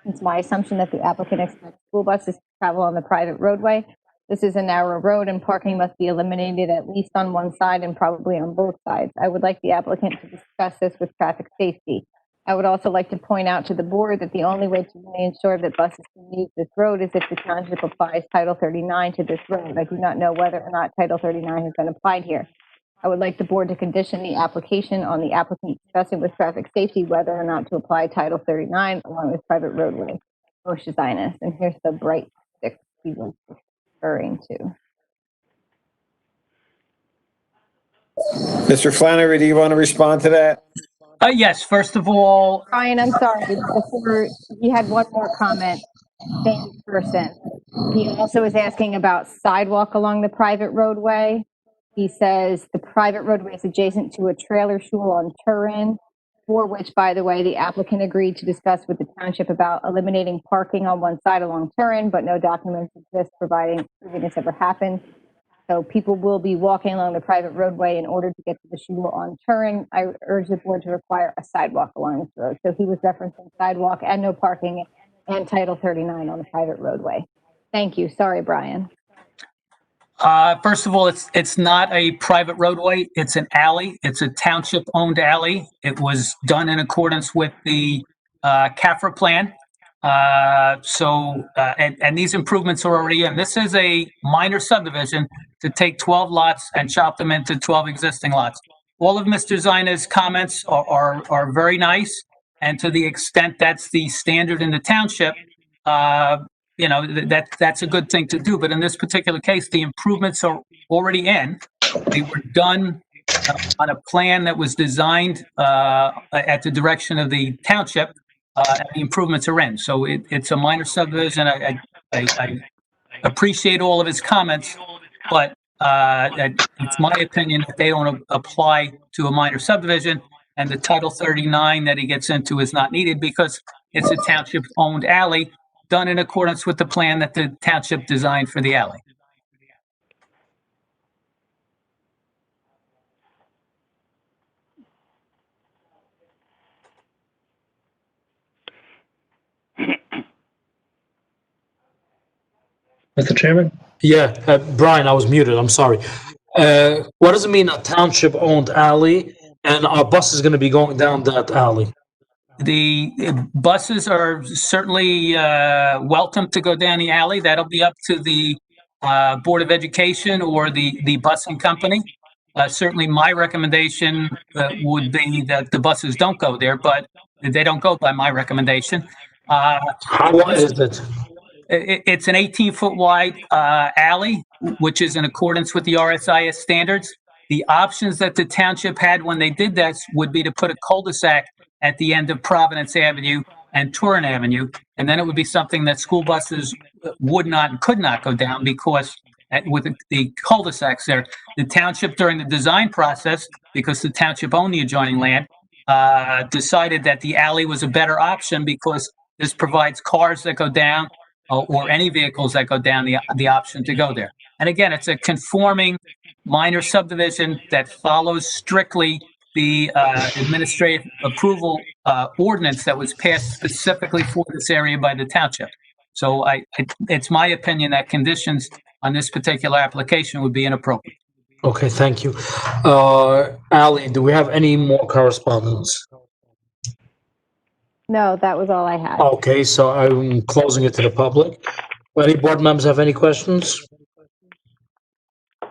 it's my assumption that the applicant expects school buses to travel on the private roadway. This is a narrow road and parking must be eliminated at least on one side and probably on both sides. I would like the applicant to discuss this with traffic safety. I would also like to point out to the board that the only way to really ensure that buses can use this road is if the township applies Title 39 to this road. I do not know whether or not Title 39 has been applied here. I would like the board to condition the application on the applicant discussing with traffic safety whether or not to apply Title 39 along this private roadway. Moshe Zainis, and here's the bright stick he was referring to. Mr. Flannery, do you want to respond to that? Yes, first of all, Ryan, I'm sorry, before, he had one more comment. Same person. He also is asking about sidewalk along the private roadway. He says the private roadway is adjacent to a trailer shul on Turin, for which, by the way, the applicant agreed to discuss with the township about eliminating parking on one side along Turin, but no documents exist proving this ever happened. So people will be walking along the private roadway in order to get to the shul on Turin. I urge the board to require a sidewalk along this road. So he was referencing sidewalk and no parking and Title 39 on the private roadway. Thank you. Sorry, Brian. First of all, it's not a private roadway. It's an alley. It's a township-owned alley. It was done in accordance with the CAFRA plan. And these improvements are already in. This is a minor subdivision to take 12 lots and chop them into 12 existing lots. All of Mr. Zina's comments are very nice, and to the extent that's the standard in the township, that's a good thing to do. But in this particular case, the improvements are already in. They were done on a plan that was designed at the direction of the township, and the improvements are in. So it's a minor subdivision. I appreciate all of his comments, but it's my opinion that they don't apply to a minor subdivision, and the Title 39 that he gets into is not needed because it's a township-owned alley done in accordance with the plan that the township designed for the alley. Mr. Chairman? Yeah, Brian, I was muted. I'm sorry. What does it mean, a township-owned alley? And our bus is going to be going down that alley? The buses are certainly welcome to go down the alley. That'll be up to the Board of Education or the busing company. Certainly, my recommendation would be that the buses don't go there, but they don't go by my recommendation. How wide is it? It's an 18-foot wide alley, which is in accordance with the RSIS standards. The options that the township had when they did this would be to put a cul-de-sac at the end of Providence Avenue and Turin Avenue, and then it would be something that school buses would not and could not go down because with the cul-de-sacs there, the township during the design process, because the township owned the adjoining land, decided that the alley was a better option because this provides cars that go down or any vehicles that go down the option to go there. And again, it's a conforming minor subdivision that follows strictly the administrative approval ordinance that was passed specifically for this area by the township. So it's my opinion that conditions on this particular application would be inappropriate. Okay, thank you. Ali, do we have any more correspondence? No, that was all I had. Okay, so I'm closing it to the public. Any board members have any questions?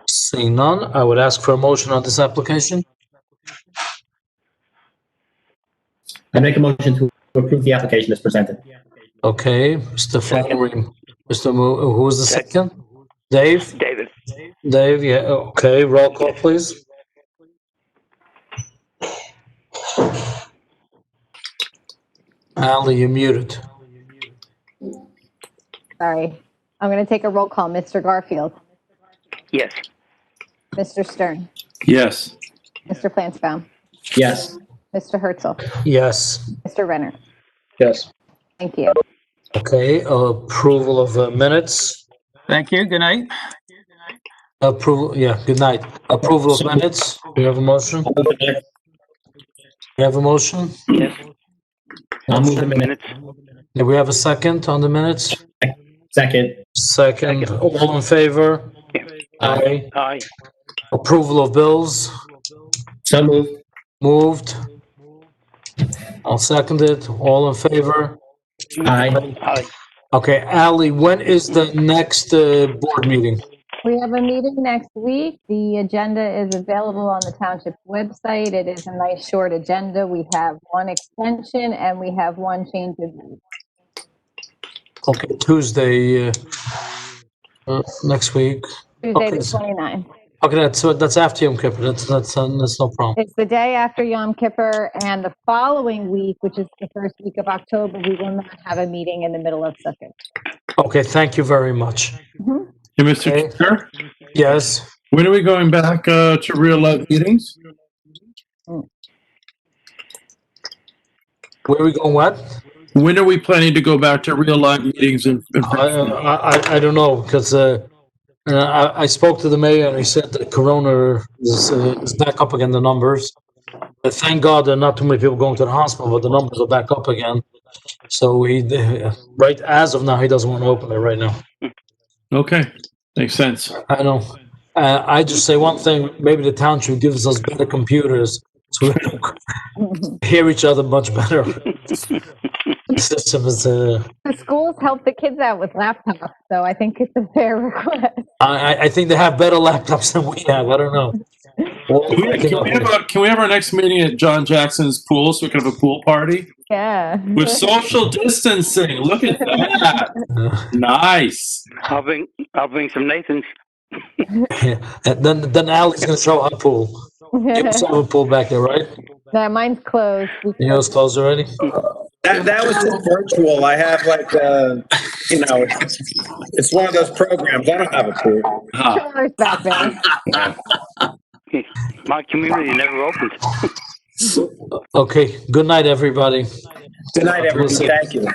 Seeing none, I would ask for a motion on this application. I make a motion to approve the application as presented. Okay, Mr. Flannery, who was the second? Dave? Dave, yeah, okay, roll call, please. Ali, you're muted. Sorry. I'm going to take a roll call. Mr. Garfield. Yes. Mr. Stern. Yes. Mr. Flansbaum. Yes. Mr. Herzl. Yes. Mr. Renner. Yes. Thank you. Okay, approval of minutes. Thank you. Good night. Approval, yeah, good night. Approval of minutes. Do you have a motion? You have a motion? Yes. I'll move the minutes. Do we have a second on the minutes? Second. Second. All in favor? Aye. Aye. Approval of bills? So moved. Moved. I'll second it. All in favor? Aye. Aye. Okay, Ali, when is the next board meeting? We have a meeting next week. The agenda is available on the township website. It is a nice short agenda. We have one extension and we have one change of use. Okay, Tuesday next week. Tuesday Okay, the 29th. Okay, that's after Yom Kippur. That's no problem. It's the day after Yom Kippur, and the following week, which is the first week of October, we will not have a meeting in the middle of Sukkot. Okay, thank you very much. Hey, Mr. Okay. Chair, Yes. When are we going back to real life meetings? Where are we going, what? When are we planning to go back to real live meetings in I don't know, because I spoke to the mayor and he said that Corona is back up again, the numbers. But thank God there are not too many people going to the hospital, but the numbers are back up again. So right as of now, he doesn't want to open it right now. Okay, makes sense. I know. I just say one thing, maybe the town should give us better computers so we can hear each other much better. The system is, The schools help the kids out with laptops, so I think it's a fair request. I think they have better laptops than we have. I don't know. Can we have our next meeting at John Jackson's pool so we can have a pool party? Yeah. With social distancing. Look at that. Nice. I'll bring some Nathans. And then Allie's going to show her pool. You also have a pool back there, right? Yeah, mine's closed. Yours closed already? That was just virtual. I have like, it's one of those programs. I don't have a pool. Chillers back there. My community never opens. Okay. Good night, everybody. Good night, everyone. Thank you.